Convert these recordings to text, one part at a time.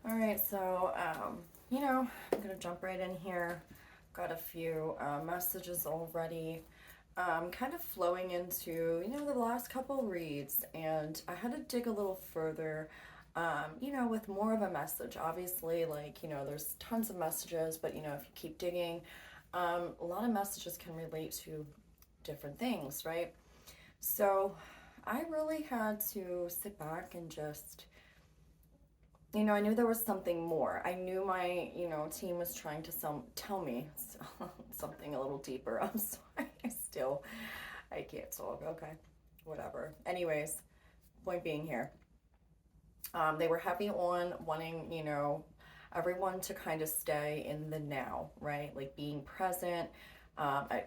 All right, so, I'm going to jump right in here. Got a few messages already, kind of flowing into, the last couple reads, and I had to dig a little further, with more of a message. Obviously, there's tons of messages, but, if you keep digging, a lot of messages can relate to different things, right? So I really had to sit back and just I knew there was something more. I knew my, team was trying to tell me something a little deeper. I'm sorry. I can't talk. Okay, whatever. Anyways, point being here, they were heavy on wanting, everyone to kind of stay in the now, right? Like being present.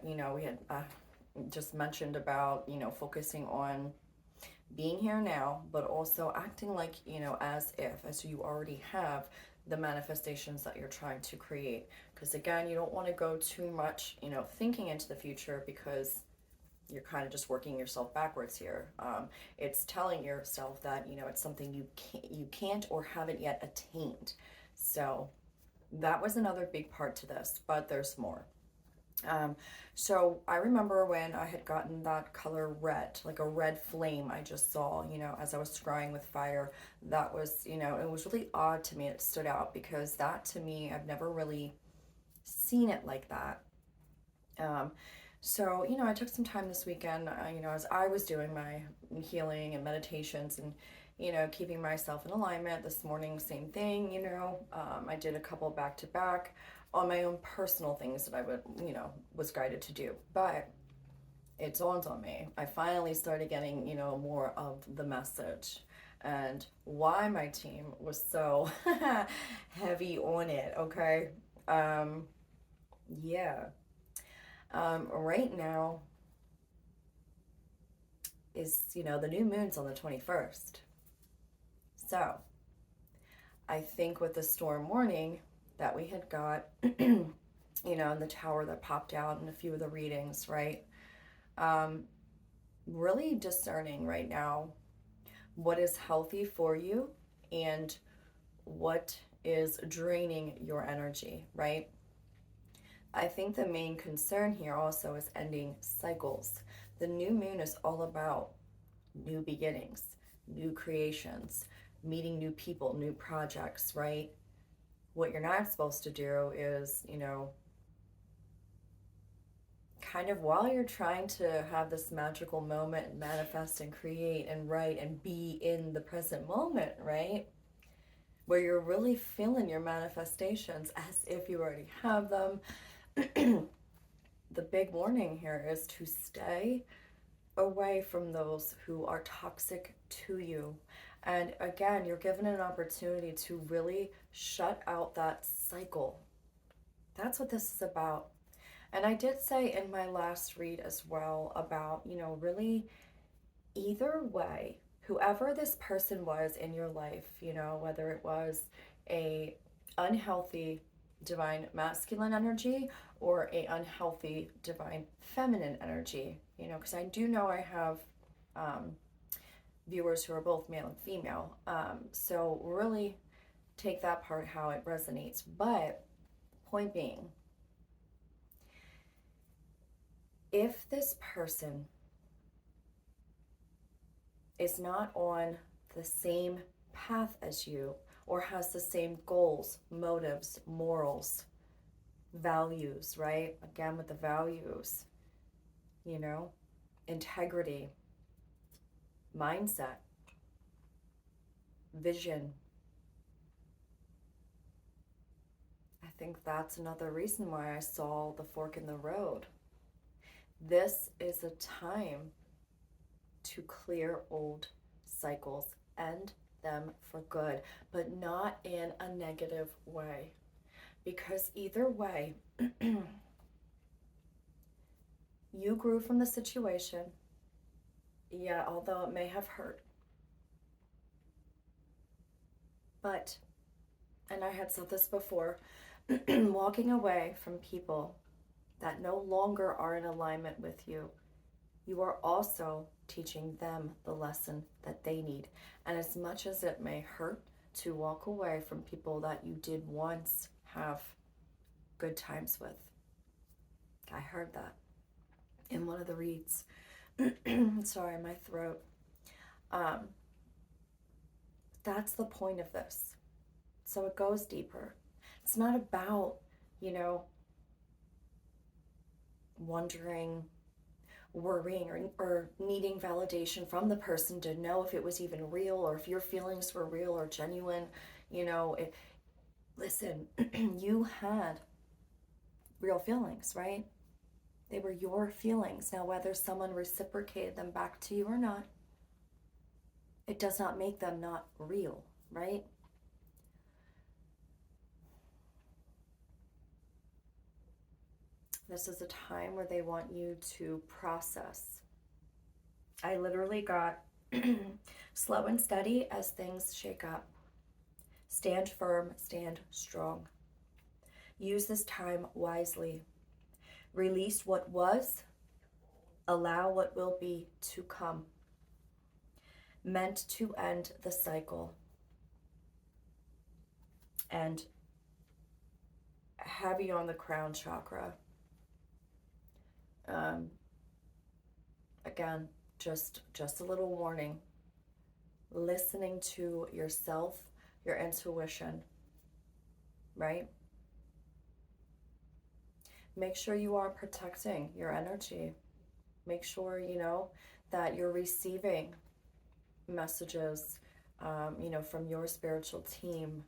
We had just mentioned about, focusing on being here now, but also acting like, as you already have the manifestations that you're trying to create. Because again, you don't want to go too much, thinking into the future, because you're kind of just working yourself backwards here. It's telling yourself that, it's something you can't or haven't yet attained. So that was another big part to this, but there's more. So I remember when I had gotten that color red, like a red flame I just saw, as I was scrying with fire. That was, it was really odd to me. It stood out because that to me, I've never really seen it like that. So, I took some time this weekend, as I was doing my healing and meditations and, keeping myself in alignment. This morning, same thing, I did a couple back to back on my own personal things that I would, was guided to do. But it dawned on me. I finally started getting, more of the message and why my team was so heavy on it, okay? Yeah. Right now is, the new moon's on the 21st. So I think with the storm warning that we had got, and the tower that popped out in a few of the readings, right? Really discerning right now what is healthy for you and what is draining your energy, right? I think the main concern here also is ending cycles. The new moon is all about new beginnings, new creations, meeting new people, new projects, right? What you're not supposed to do is, kind of while you're trying to have this magical moment and manifest and create and write and be in the present moment, right? Where you're really feeling your manifestations as if you already have them. The big warning here is to stay away from those who are toxic to you. And again, you're given an opportunity to really shut out that cycle. That's what this is about. And I did say in my last read as well about, really either way, whoever this person was in your life, whether it was a unhealthy divine masculine energy or a unhealthy divine feminine energy, because I do know I have viewers who are both male and female. So really take that part how it resonates. But point being, if this person is not on the same path as you or has the same goals, motives, morals, values, right? Again, with the values, integrity, mindset, vision. I think that's another reason why I saw the fork in the road. This is a time to clear old cycles, end them for good, but not in a negative way. Because either way, you grew from the situation, yeah, although it may have hurt. But, and I had said this before, walking away from people that no longer are in alignment with you, you are also teaching them the lesson that they need. And as much as it may hurt, to walk away from people that you did once have good times with. I heard that in one of the reads. Sorry, my throat. That's the point of this. So it goes deeper. It's not about, wondering, worrying, or needing validation from the person to know if it was even real or if your feelings were real or genuine. Listen, you had real feelings, right? They were your feelings. Now, whether someone reciprocated them back to you or not, it does not make them not real, right? This is a time where they want you to process. I literally got slow and steady as things shake up. Stand firm, stand strong. Use this time wisely. Release what was, allow what will be to come. Meant to end the cycle. And heavy on the crown chakra. Again, just a little warning. Listening to yourself, your intuition, right? Make sure you are protecting your energy. Make sure, that you're receiving messages, from your spiritual team,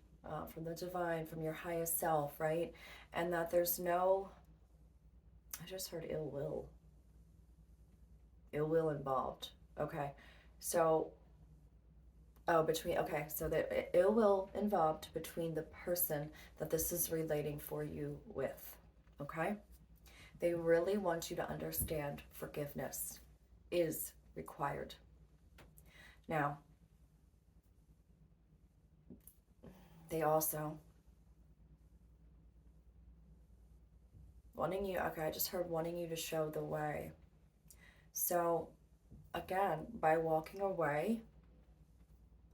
from the divine, from your highest self, right? And that there's no, I just heard ill will involved. Okay. So, so the ill will involved between the person that this is relating for you with. Okay. They really want you to understand forgiveness is required. Now, they also wanting you to show the way. So again, by walking away,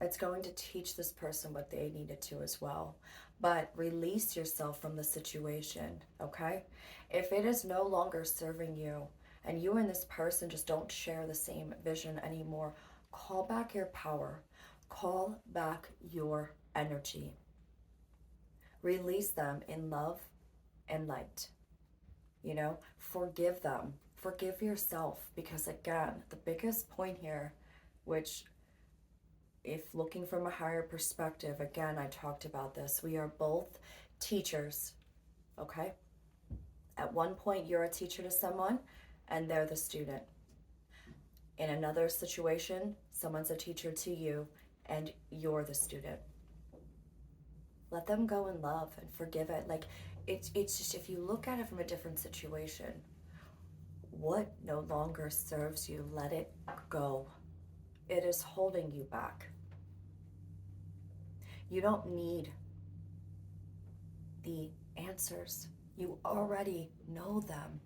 it's going to teach this person what they needed to as well. But release yourself from the situation, okay? If it is no longer serving you and you and this person just don't share the same vision anymore, call back your power. Call back your energy. Release them in love and light. Forgive them. Forgive yourself, because again, the biggest point here, which if looking from a higher perspective, again, I talked about this, we are both teachers, okay? At one point, you're a teacher to someone and they're the student. In another situation, someone's a teacher to you and you're the student. Let them go in love and forgive it. Like, it's just, if you look at it from a different situation, what no longer serves you, let it go. It is holding you back. You don't need the answers. You already know them.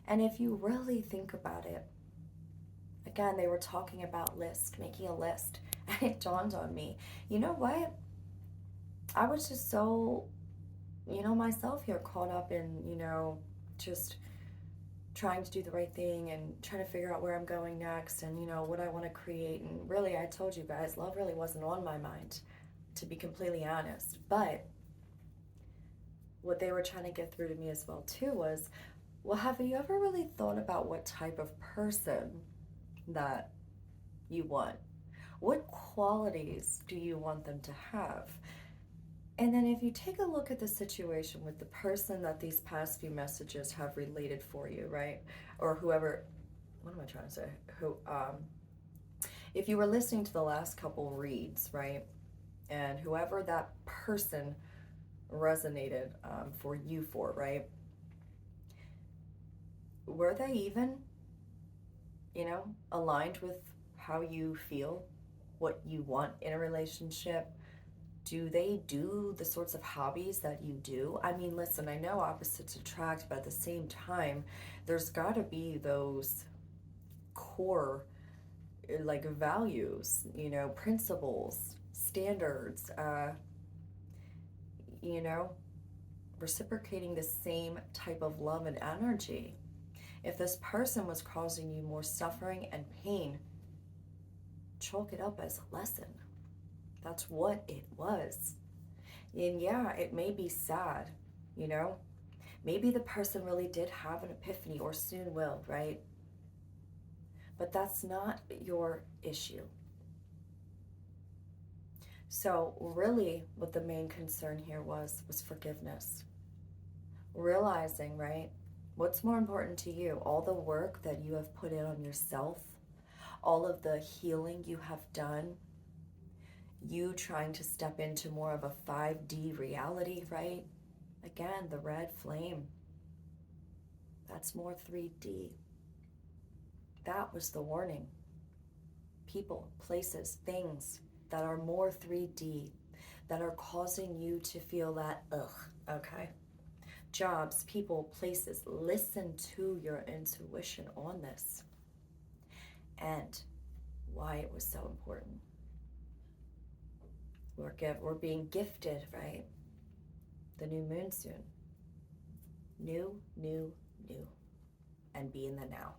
And if you really think about it, again, they were talking about making a list, and it dawned on me, you know what? I was just so, myself here caught up in, just trying to do the right thing and trying to figure out where I'm going next and, what I want to create. And really, I told you guys, love really wasn't on my mind, to be completely honest. But what they were trying to get through to me as well, too, was, well, have you ever really thought about what type of person that you want? What qualities do you want them to have? And then if you take a look at the situation with the person that these past few messages have related for you, right? Or whoever, what am I trying to say? If you were listening to the last couple reads, right? And whoever that person resonated for you for, right? Were they even, aligned with how you feel, what you want in a relationship? Do they do the sorts of hobbies that you do? I mean, listen, I know opposites attract, but at the same time, there's got to be those core, values, principles, standards, you know, reciprocating the same type of love and energy. If this person was causing you more suffering and pain, chalk it up as a lesson. That's what it was. And yeah, it may be sad, you know? Maybe the person really did have an epiphany or soon will, right? But that's not your issue. So really what the main concern here was forgiveness. Realizing, right? What's more important to you? All the work that you have put in on yourself, all of the healing you have done, you trying to step into more of a 5D reality, right? Again, the red flame. That's more 3D. That was the warning. People, places, things that are more 3D, that are causing you to feel that, okay? Jobs, people, places, listen to your intuition on this and why it was so important. We're being gifted, right? The new moon soon. New, and be in the now.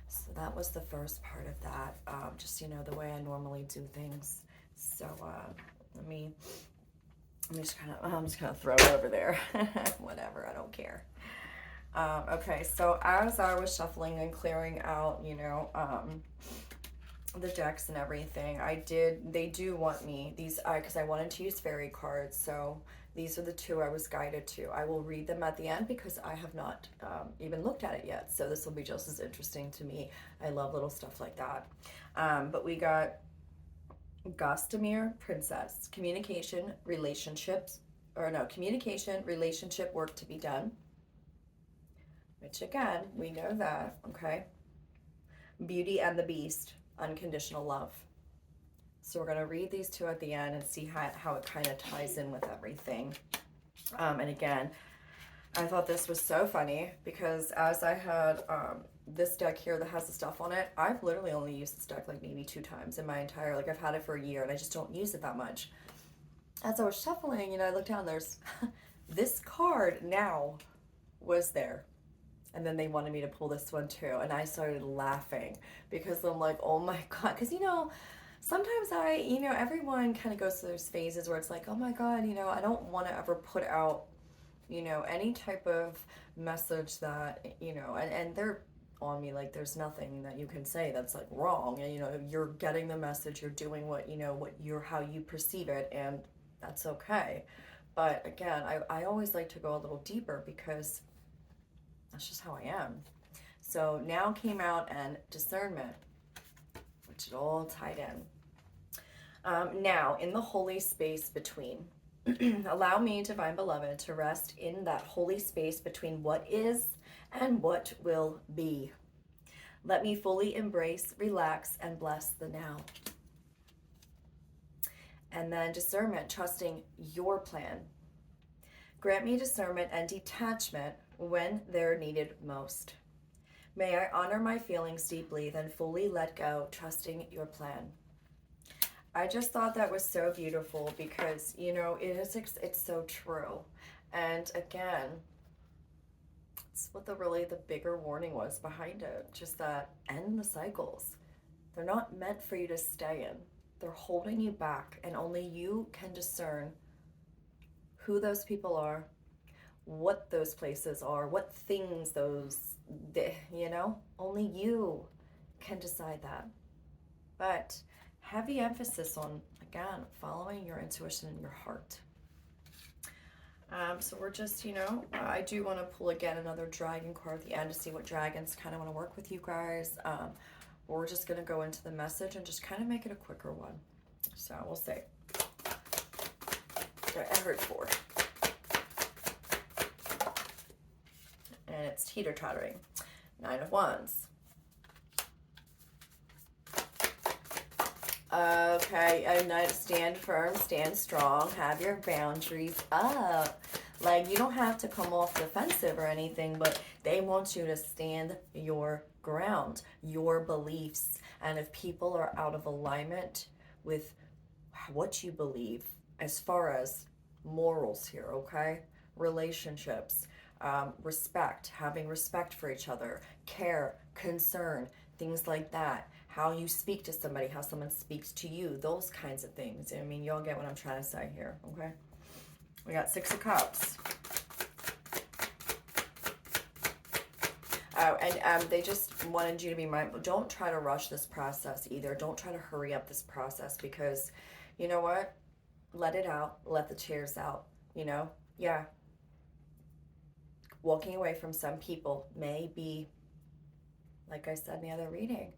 So that was the first part of that. Just, you know, the way I normally do things. So let me just kind of, I'm just gonna throw it over there. Whatever, I don't care. Okay, so as I was shuffling and clearing out, you know, the decks and everything, they do want me, because I wanted to use fairy cards, so these are the two I was guided to. I will read them at the end because I have not even looked at it yet, so this will be just as interesting to me. I love little stuff like that. But we got Gostamere, Princess, communication, relationship, work to be done, which again, we know that, okay? Beauty and the Beast, unconditional love. So we're going to read these two at the end and see how it kind of ties in with everything. And again, I thought this was so funny because as I had this deck here that has the stuff on it, I've literally only used this deck like maybe 2 times in my entire, like I've had it for a year and I just don't use it that much. As I was shuffling, you know, I looked down, there's this card now was there. And then they wanted me to pull this one too. And I started laughing because I'm like, oh my God. Because, you know, sometimes everyone kind of goes through those phases where it's like, oh my God, you know, I don't want to ever put out, you know, any type of message that, you know, and they're on me like there's nothing that you can say that's like wrong. And, you know, you're getting the message, you're doing what, you know, how you perceive it, and that's okay. But again, I always like to go a little deeper because that's just how I am. So now came out and Discernment, which it all tied in. Now, in the holy space between, allow me, Divine Beloved, to rest in that holy space between what is and what will be. Let me fully embrace, relax, and bless the now. And then Discernment, trusting your plan. Grant me discernment and detachment when they're needed most. May I honor my feelings deeply, then fully let go, trusting your plan. I just thought that was so beautiful because, you know, it's so true. And again, it's what the bigger warning was behind it. Just that end the cycles. They're not meant for you to stay in. They're holding you back, and only you can discern who those people are, what those places are, what things you know, only you can decide that. But heavy emphasis on, again, following your intuition and your heart. So we're just, you know, I do want to pull again another dragon card at the end to see what dragons kind of want to work with you guys. We're just going to go into the message and just kind of make it a quicker one. So we'll see. Okay, I heard 4. And it's teeter-tottering. 9 of Wands. Okay, stand firm, stand strong, have your boundaries up. Like, you don't have to come off defensive or anything, but they want you to stand your ground, your beliefs. And if people are out of alignment with what you believe as far as morals here, okay? Relationships, respect, having respect for each other, care, concern, things like that. How you speak to somebody, how someone speaks to you, those kinds of things. I mean, y'all get what I'm trying to say here, okay? We got Six of Cups. Oh, and they just wanted you to be mindful. Don't try to rush this process either. Don't try to hurry up this process because, you know what? Let it out. Let the tears out, you know? Yeah. Walking away from some people may be, like I said in the other reading,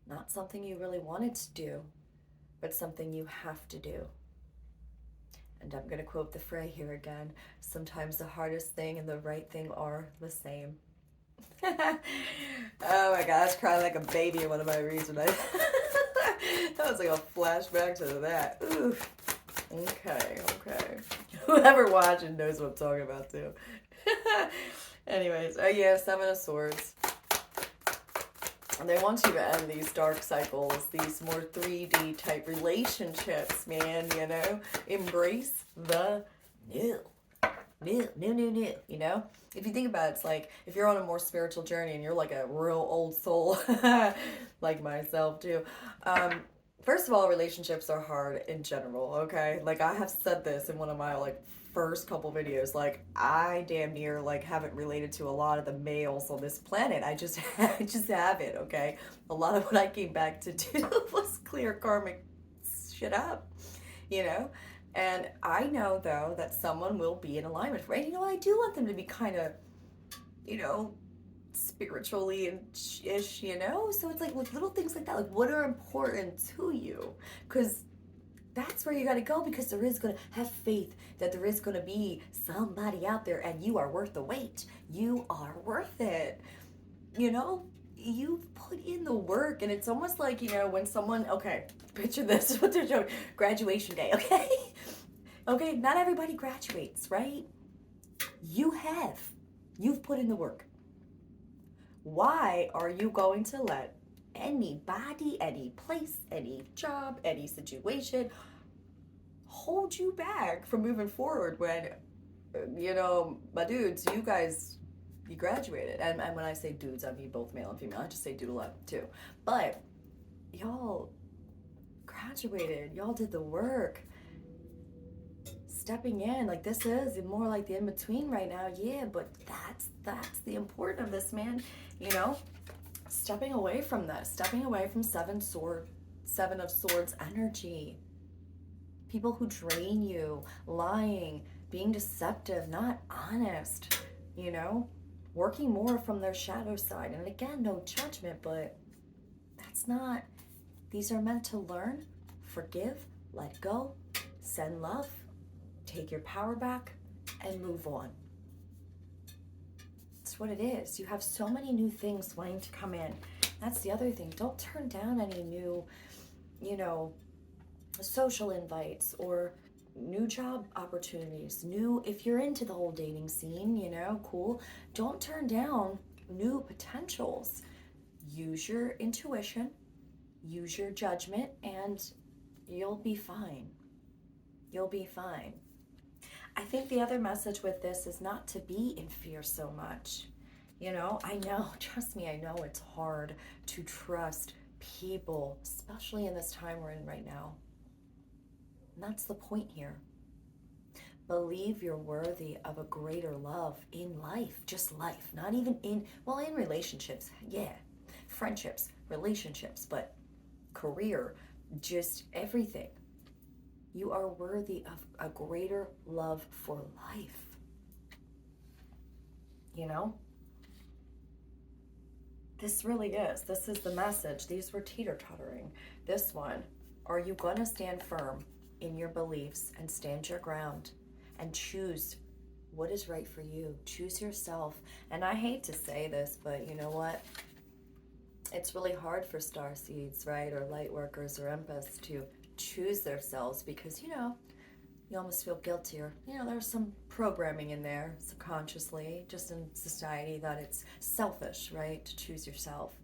not something you really wanted to do, but something you have to do. And I'm going to quote the Frey here again. Sometimes the hardest thing and the right thing are the same. Oh my god, I was crying like a baby in one of my reads when I that was like a flashback to that. Ooh. Okay. Whoever watching knows what I'm talking about too. Anyways, yeah, Seven of Swords. And they want you to end these dark cycles, these more 3D type relationships, man, you know? Embrace the new. New, you know? If you think about it, it's like if you're on a more spiritual journey and you're like a real old soul, like myself too. First of all, relationships are hard in general, okay? Like I have said this in one of my like first couple videos, like I damn near like haven't related to a lot of the males on this planet. I just haven't, okay? A lot of what I came back to do was clear karmic shit up, you know? And I know, though, that someone will be in alignment, right? You know, I do want them to be kind of, you know, spiritually and ish, you know? So it's like with little things like that, like what are important to you? Because that's where you got to go because there is going to have faith that there is going to be somebody out there and you are worth the wait. You are worth it. You know? You've put in the work and it's almost like, you know, when someone, okay, picture this, what they're showing, graduation day, okay? Okay, not everybody graduates, right? You've put in the work. Why are you going to let anybody, any place, any job, any situation hold you back from moving forward when, you know, my dudes, you guys, you graduated. And when I say dudes, I mean both male and female. I just say dude a lot too. But y'all graduated. Y'all did the work. Stepping in, like this is more like the in-between right now. Yeah, but that's the important of this, man. You know? Stepping away from this. Stepping away from Seven of Swords energy. People who drain you, lying, being deceptive, not honest, you know? Working more from their shadow side. And again, no judgment, but that's not, these are meant to learn, forgive, let go, send love, take your power back, and move on. That's what it is. You have so many new things wanting to come in. That's the other thing. Don't turn down any new, you know, social invites or new job opportunities. New, if you're into the whole dating scene, you know, cool. Don't turn down new potentials. Use your intuition, use your judgment, and you'll be fine. You'll be fine. I think the other message with this is not to be in fear so much. You know, I know, trust me, I know it's hard to trust people, especially in this time we're in right now. And that's the point here. Believe you're worthy of a greater love in life, just life, not even in relationships, yeah, friendships, relationships, but career, just everything. You are worthy of a greater love for life. You know? This really is. This is the message. These were teeter-tottering. This one, are you going to stand firm in your beliefs and stand your ground and choose what is right for you? Choose yourself. And I hate to say this, but you know what? It's really hard for starseeds, right? Or light workers or empaths to choose themselves because, you know, you almost feel guilty or, you know, there's some programming in there subconsciously, just in society, that it's selfish, right? To choose yourself.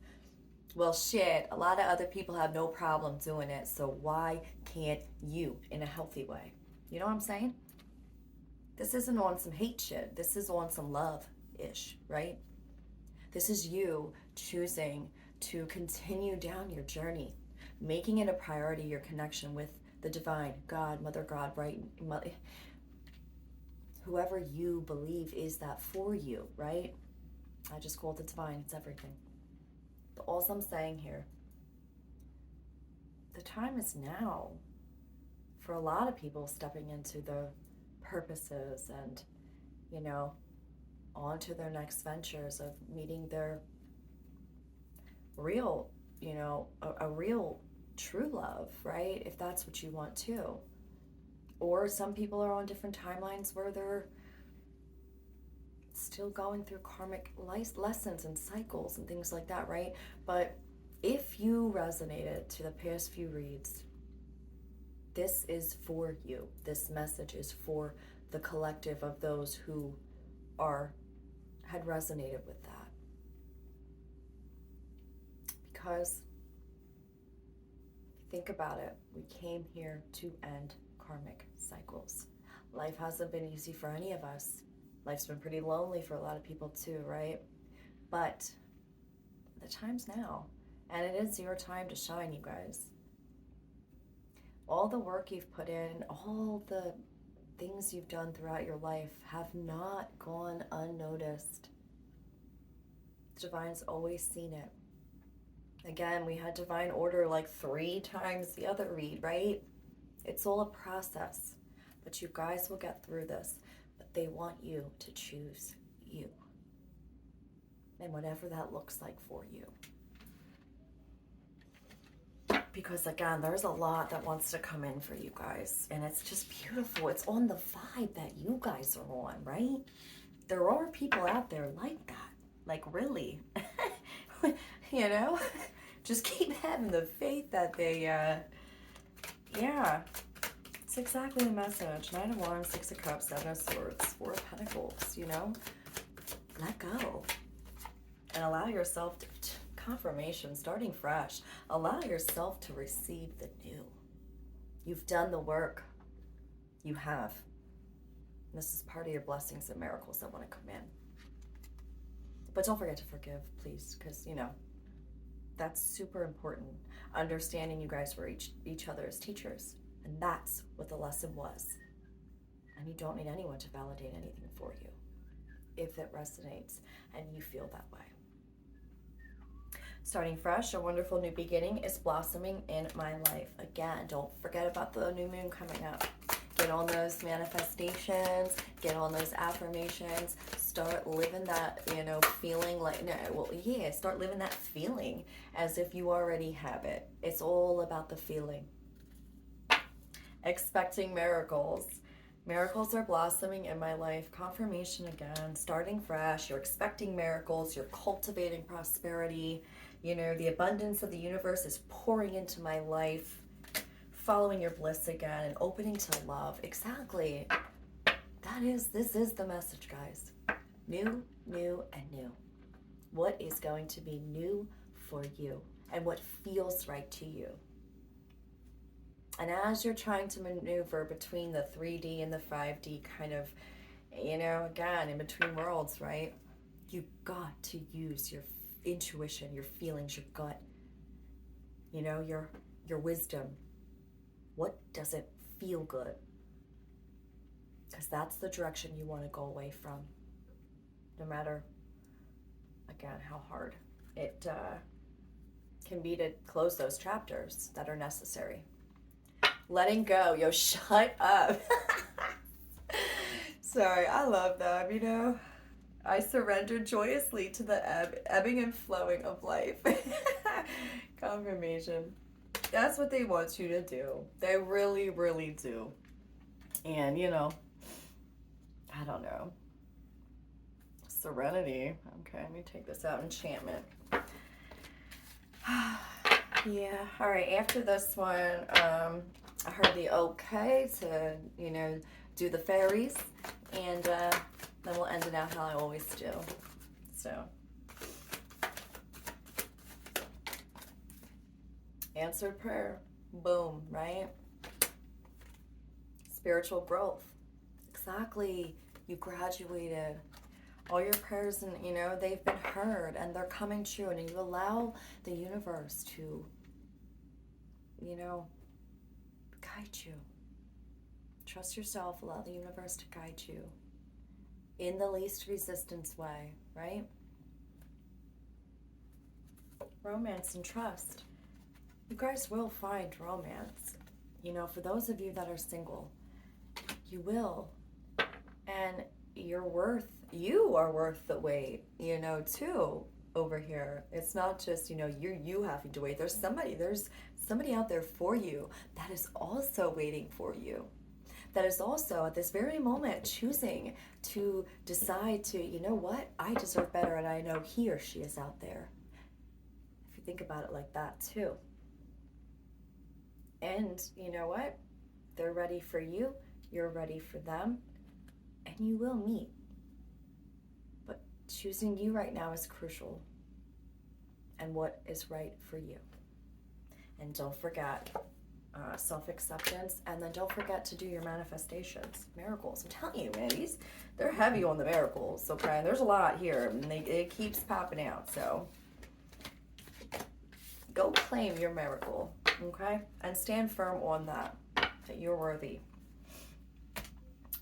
Well, shit, a lot of other people have no problem doing it, so why can't you in a healthy way? You know what I'm saying? This isn't on some hate shit. This is on some love-ish, right? This is you choosing to continue down your journey, making it a priority, your connection with the divine, God, Mother God, right? Whoever you believe is that for you, right? I just call it the divine, it's everything. But all I'm saying here, the time is now for a lot of people stepping into the purposes and, you know, on to their next ventures of meeting their real, a real true love, right? If that's what you want too. Or some people are on different timelines where they're still going through karmic lessons and cycles and things like that, right? But if you resonated to the past few reads, this is for you. This message is for the collective of those who had resonated with that. Because think about it, we came here to end karmic cycles. Life hasn't been easy for any of us. Life's been pretty lonely for a lot of people too, right? But the time's now, and it is your time to shine, you guys. All the work you've put in, all the things you've done throughout your life have not gone unnoticed. The divine's always seen it. Again, we had divine order like 3 times the other read, right? It's all a process, but you guys will get through this. But they want you to choose you, and whatever that looks like for you. Because again, there's a lot that wants to come in for you guys, and it's just beautiful. It's on the vibe that you guys are on, right? There are people out there like that, like really, you know? Just keep having the faith that they, yeah. It's exactly the message. 9 of Wands, 6 of Cups, 7 of Swords, 4 of Pentacles, you know? Let go. And allow yourself to, confirmation, starting fresh. Allow yourself to receive the new. You've done the work. You have. And this is part of your blessings and miracles that want to come in. But don't forget to forgive, please, because, you know, that's super important. Understanding you guys were each other's teachers. And that's what the lesson was. And you don't need anyone to validate anything for you if it resonates and you feel that way. Starting fresh, a wonderful new beginning is blossoming in my life. Again, don't forget about the new moon coming up. Get on those manifestations, get on those affirmations, start living that, feeling like, start living that feeling as if you already have it. It's all about the feeling. Expecting miracles. Miracles are blossoming in my life. Confirmation again, starting fresh. You're expecting miracles. You're cultivating prosperity. The abundance of the universe is pouring into my life. Following your bliss again and opening to love. Exactly. This is the message, guys. New, new, and new. What is going to be new for you and what feels right to you? And as you're trying to maneuver between the 3D and the 5D kind of, again, in between worlds, right? You got to use your intuition, your feelings, your gut, your wisdom. What doesn't feel good? Because that's the direction you want to go away from. No matter, again, how hard it can be to close those chapters that are necessary. Letting go. Yo, shut up. Sorry, I love them, I surrender joyously to the ebbing and flowing of life. Confirmation. That's what they want you to do. They really, really do. And, I don't know. Serenity. Okay, let me take this out. Enchantment. Yeah. All right, after this one, I heard the okay to, do the fairies, and then we'll end it out how I always do. So, Answered prayer. Boom, right? Spiritual growth. Exactly. You graduated. All your prayers, and they've been heard and they're coming true, and you allow the universe to, guide you. Trust yourself, allow the universe to guide you in the least resistance way, right? Romance and trust. You guys will find romance. For those of you that are single, you will. And you are worth the wait, too, over here. It's not just, you having to wait. There's somebody out there for you that is also waiting for you. That is also at this very moment choosing to decide to, what? I deserve better, and I know he or she is out there. If you think about it like that too. And you know what? They're ready for you. You're ready for them. And you will meet. But choosing you right now is crucial. And what is right for you. And don't forget self-acceptance. And then don't forget to do your manifestations. Miracles. I'm telling you, man, they're heavy on the miracles. Okay, there's a lot here. And it keeps popping out. So go claim your miracle. Okay? And stand firm on that you're worthy.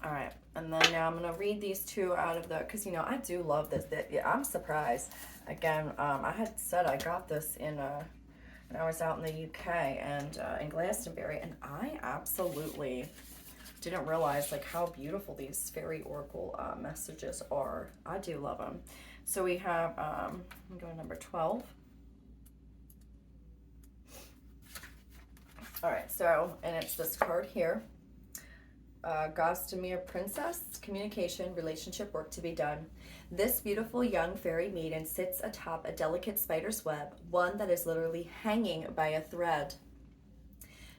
All right, and then now I'm going to read these two out of the, because, I do love this. I'm surprised. Again, I had said I got this when I was out in the UK and in Glastonbury, and I absolutely didn't realize, how beautiful these fairy oracle messages are. I do love them. So we have, I'm going to number 12. All right, so, and it's this card here. Gossamer Princess, communication, relationship work to be done. This beautiful young fairy maiden sits atop a delicate spider's web, one that is literally hanging by a thread.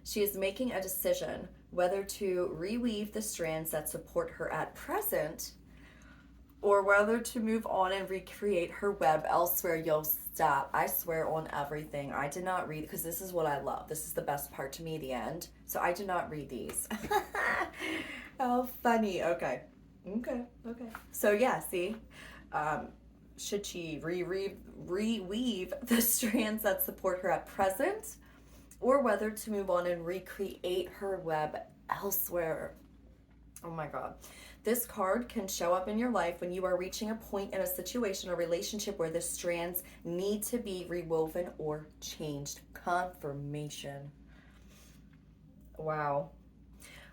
She is making a decision whether to reweave the strands that support her at present, or whether to move on and recreate her web elsewhere. Yo, stop. I swear on everything. I did not read, because this is what I love. This is the best part to me, the end. So I did not read these. How funny. Okay. So yeah, see? Should she reweave the strands that support her at present, or whether to move on and recreate her web elsewhere? Oh my God. This card can show up in your life when you are reaching a point in a situation or relationship where the strands need to be rewoven or changed. Confirmation. Wow.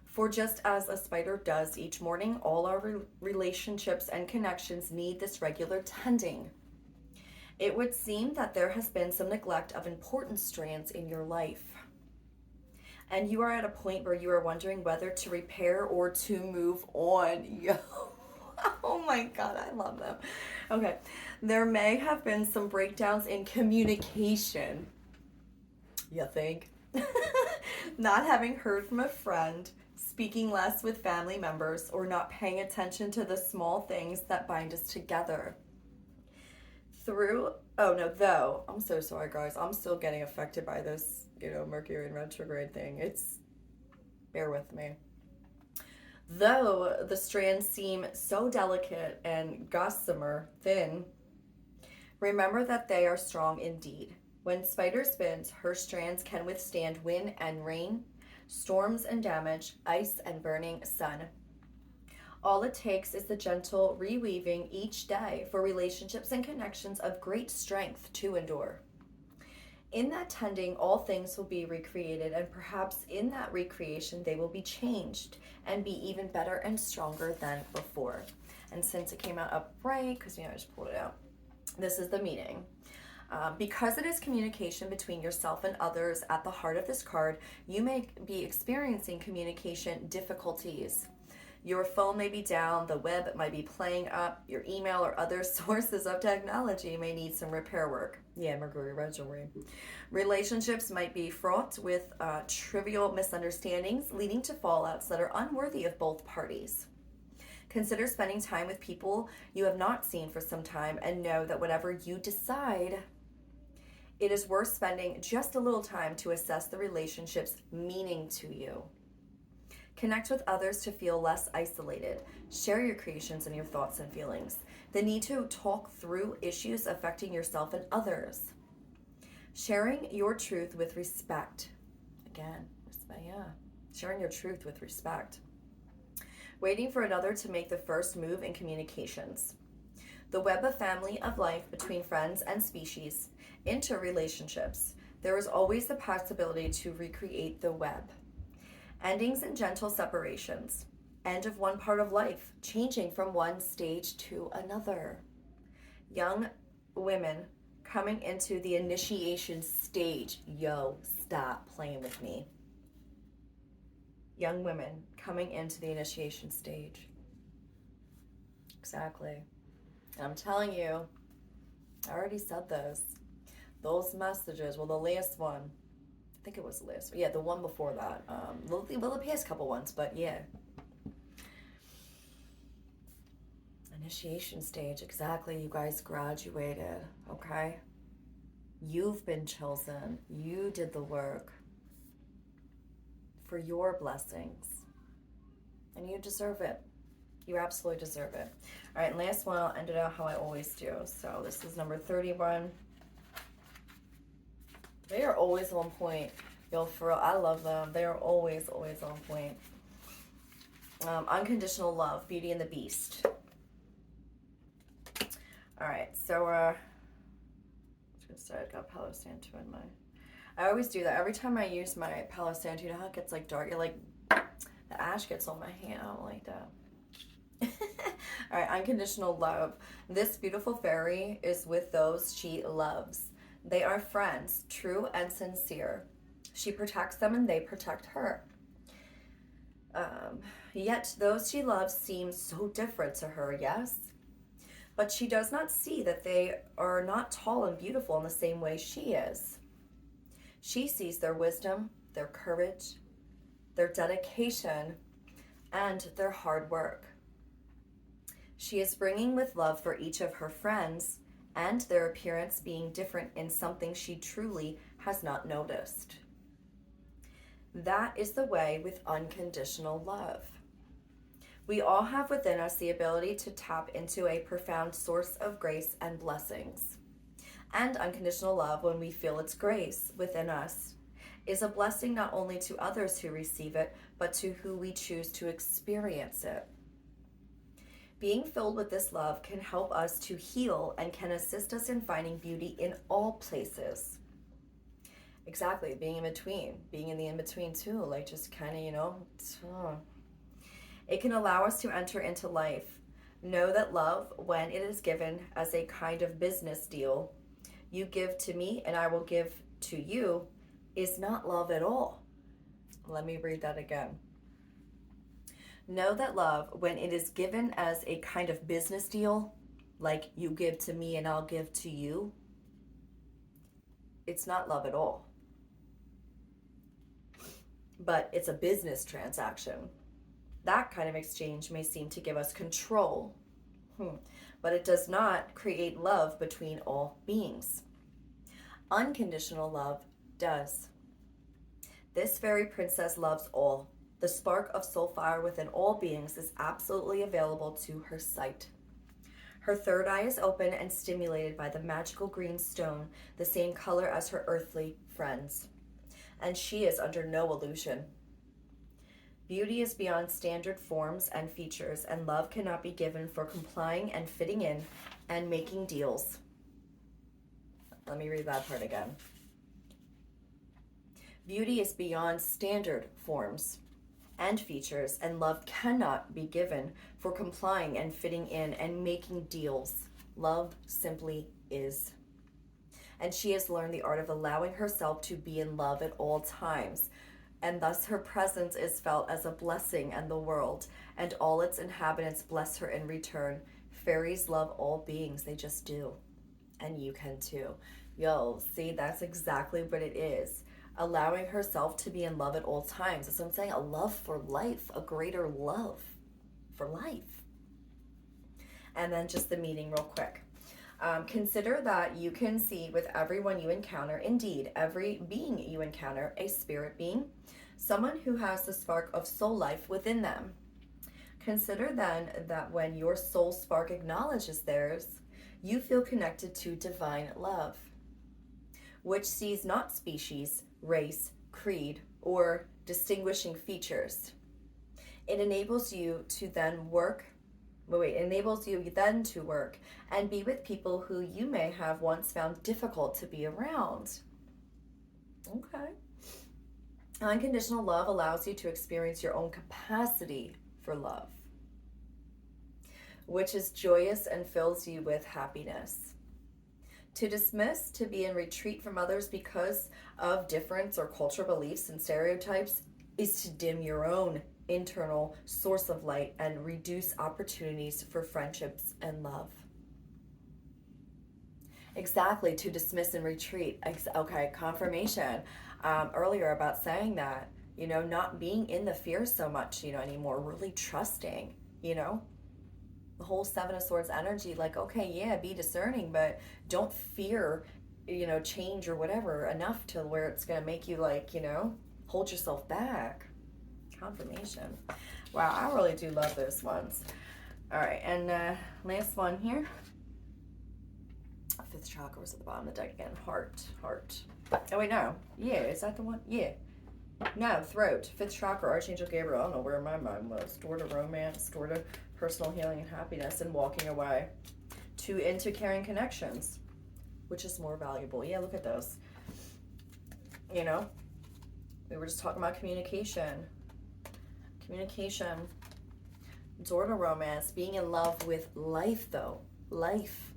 For just as a spider does each morning, all our relationships and connections need this regular tending. It would seem that there has been some neglect of important strands in your life. And you are at a point where you are wondering whether to repair or to move on. Yo. Oh my God, I love them. Okay. There may have been some breakdowns in communication. You think? Not having heard from a friend, speaking less with family members, or not paying attention to the small things that bind us together. Though, I'm so sorry, guys. I'm still getting affected by this, Mercury in retrograde thing. Bear with me. Though the strands seem so delicate and gossamer thin, remember that they are strong indeed. When spider spins, her strands can withstand wind and rain, storms and damage, ice and burning sun. All it takes is the gentle reweaving each day for relationships and connections of great strength to endure. In that tending, all things will be recreated, and perhaps in that recreation, they will be changed and be even better and stronger than before. And since it came out upright, because I just pulled it out, this is the meaning. Because it is communication between yourself and others at the heart of this card, you may be experiencing communication difficulties. Your phone may be down, the web might be playing up, your email or other sources of technology may need some repair work. Yeah, Mercury retrograde. Relationships might be fraught with trivial misunderstandings, leading to fallouts that are unworthy of both parties. Consider spending time with people you have not seen for some time, and know that whatever you decide, It is worth spending just a little time to assess the relationship's meaning to you. Connect with others to feel less isolated. Share your creations and your thoughts and feelings. The need to talk through issues affecting yourself and others. Sharing your truth with respect. Again, respect, yeah. Sharing your truth with respect. Waiting for another to make the first move in communications. The web of family of life between friends and species. Interrelationships. There is always the possibility to recreate the web. Endings and gentle separations. End of one part of life, changing from one stage to another. Young women coming into the initiation stage. Yo, stop playing with me. Young women coming into the initiation stage. Exactly. And I'm telling you, I already said this. Those messages, well, the last one, I think it was the last one. Yeah, the one before that. Well, the past couple ones, but yeah. Initiation stage, exactly. You guys graduated, okay? You've been chosen. You did the work for your blessings. And you deserve it. You absolutely deserve it. All right, and last one, I'll end it out how I always do. So this is number 31. They are always on point. Yo, for real, I love them. They are always, always on point. Unconditional love, Beauty and the Beast. All right, so I was gonna say I got Palo Santo in my. I always do that every time I use my Palo Santo. You know how it gets like dark? You're like the ash gets on my hand. I don't like that. All right, unconditional love. This beautiful fairy is with those she loves. They are friends, true and sincere. She protects them and they protect her. Yet those she loves seem so different to her, yes? But she does not see that they are not tall and beautiful in the same way she is. She sees their wisdom, their courage, their dedication, and their hard work. She is bringing with love for each of her friends and their appearance being different in something she truly has not noticed. That is the way with unconditional love. We all have within us the ability to tap into a profound source of grace and blessings. And unconditional love, when we feel its grace within us, is a blessing not only to others who receive it, but to who we choose to experience it. Being filled with this love can help us to heal and can assist us in finding beauty in all places. Exactly, being in between, being in the in-between too, like just kind of, It can allow us to enter into life. Know that love, when it is given as a kind of business deal, you give to me and I will give to you, is not love at all. Let me read that again. Know that love, when it is given as a kind of business deal, like you give to me and I'll give to you, it's not love at all. But it's a business transaction. That kind of exchange may seem to give us control, but it does not create love between all beings. Unconditional love does. This fairy princess loves all. The spark of soul fire within all beings is absolutely available to her sight. Her third eye is open and stimulated by the magical green stone, the same color as her earthly friends. And she is under no illusion. Beauty is beyond standard forms and features, and love cannot be given for complying and fitting in and making deals. Let me read that part again. Beauty is beyond standard forms and features, and love cannot be given for complying and fitting in and making deals. Love simply is. And she has learned the art of allowing herself to be in love at all times, and thus her presence is felt as a blessing in the world, and all its inhabitants bless her in return. Fairies love all beings, they just do. And you can too. Yo, see, that's exactly what it is. Allowing herself to be in love at all times. That's what I'm saying, a love for life, a greater love for life. And then just the meaning real quick. Consider that you can see with everyone you encounter, indeed, every being you encounter, a spirit being, someone who has the spark of soul life within them. Consider then that when your soul spark acknowledges theirs, you feel connected to divine love, which sees not species, race, creed, or distinguishing features. It enables you to then work and be with people who you may have once found difficult to be around. Okay. Unconditional love allows you to experience your own capacity for love, which is joyous and fills you with happiness. To dismiss, to be in retreat from others because of difference or cultural beliefs and stereotypes is to dim your own internal source of light and reduce opportunities for friendships and love. Exactly, to dismiss and retreat. Okay, confirmation earlier about saying that, not being in the fear so much, anymore, really trusting, the whole Seven of Swords energy, like, okay, yeah, be discerning, but don't fear, change or whatever enough to where it's going to make you hold yourself back. Confirmation. Wow, I really do love those ones. All right, and last one here. Fifth chakra was at the bottom of the deck again. Heart. Oh wait, no. Yeah, is that the one? Yeah. No, throat. Fifth chakra, Archangel Gabriel. I don't know where my mind was. Door to romance, door to personal healing and happiness, and walking away. Into caring connections, which is more valuable. Yeah, look at those. We were just talking about communication. Door to romance, being in love with life, though. Life.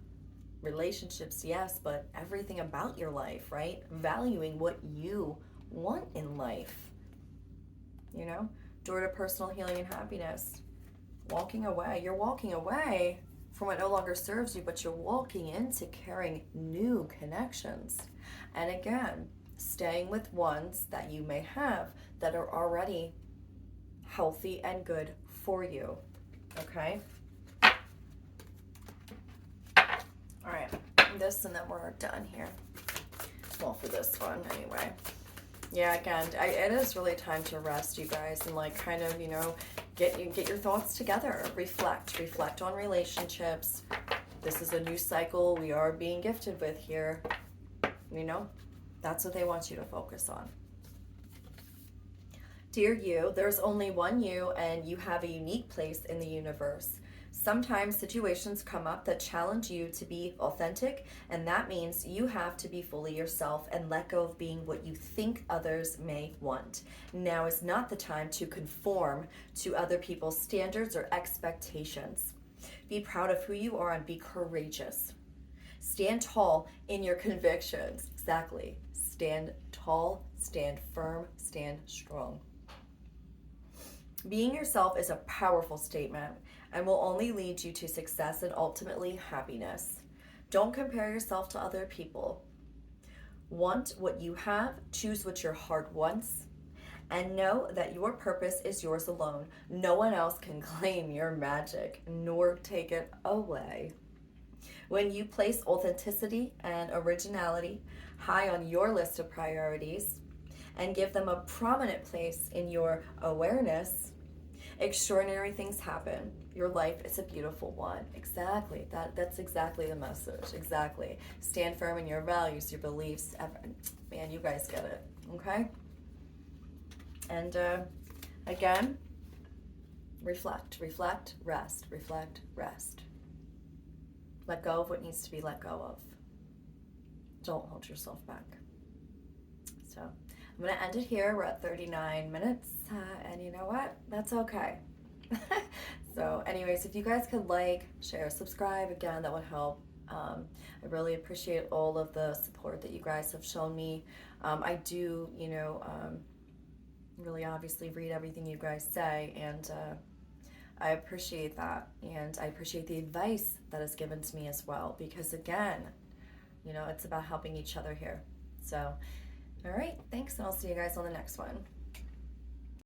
Relationships, yes, but everything about your life, right? Valuing what you want in life. Door to personal healing and happiness. Walking away. You're walking away from what no longer serves you, but you're walking into carrying new connections. And again, staying with ones that you may have that are already healthy and good for you. Okay? All right. This, and then we're done here. Well, for this one, anyway. Yeah, again, it is really time to rest, you guys, and kind of, get your thoughts together. Reflect on relationships. This is a new cycle we are being gifted with here. That's what they want you to focus on. Dear you, there's only one you, and you have a unique place in the universe. Sometimes situations come up that challenge you to be authentic, and that means you have to be fully yourself and let go of being what you think others may want. Now is not the time to conform to other people's standards or expectations. Be proud of who you are and be courageous. Stand tall in your convictions. Exactly. Stand tall, stand firm, stand strong. Being yourself is a powerful statement and will only lead you to success and ultimately happiness. Don't compare yourself to other people. Want what you have, choose what your heart wants, and know that your purpose is yours alone. No one else can claim your magic nor take it away. When you place authenticity and originality high on your list of priorities and give them a prominent place in your awareness, extraordinary things happen. Your life is a beautiful one. Exactly. That's exactly the message. Exactly. Stand firm in your values, your beliefs. Man, you guys get it. Okay? And again, reflect, rest, reflect, rest. Let go of what needs to be let go of. Don't hold yourself back. So I'm going to end it here. We're at 39 minutes. And you know what? That's okay. So anyways, if you guys could share, subscribe, again, that would help. I really appreciate all of the support that you guys have shown me. I do, really obviously read everything you guys say, and I appreciate that. And I appreciate the advice that is given to me as well, because again, it's about helping each other here. So, all right, thanks, and I'll see you guys on the next one.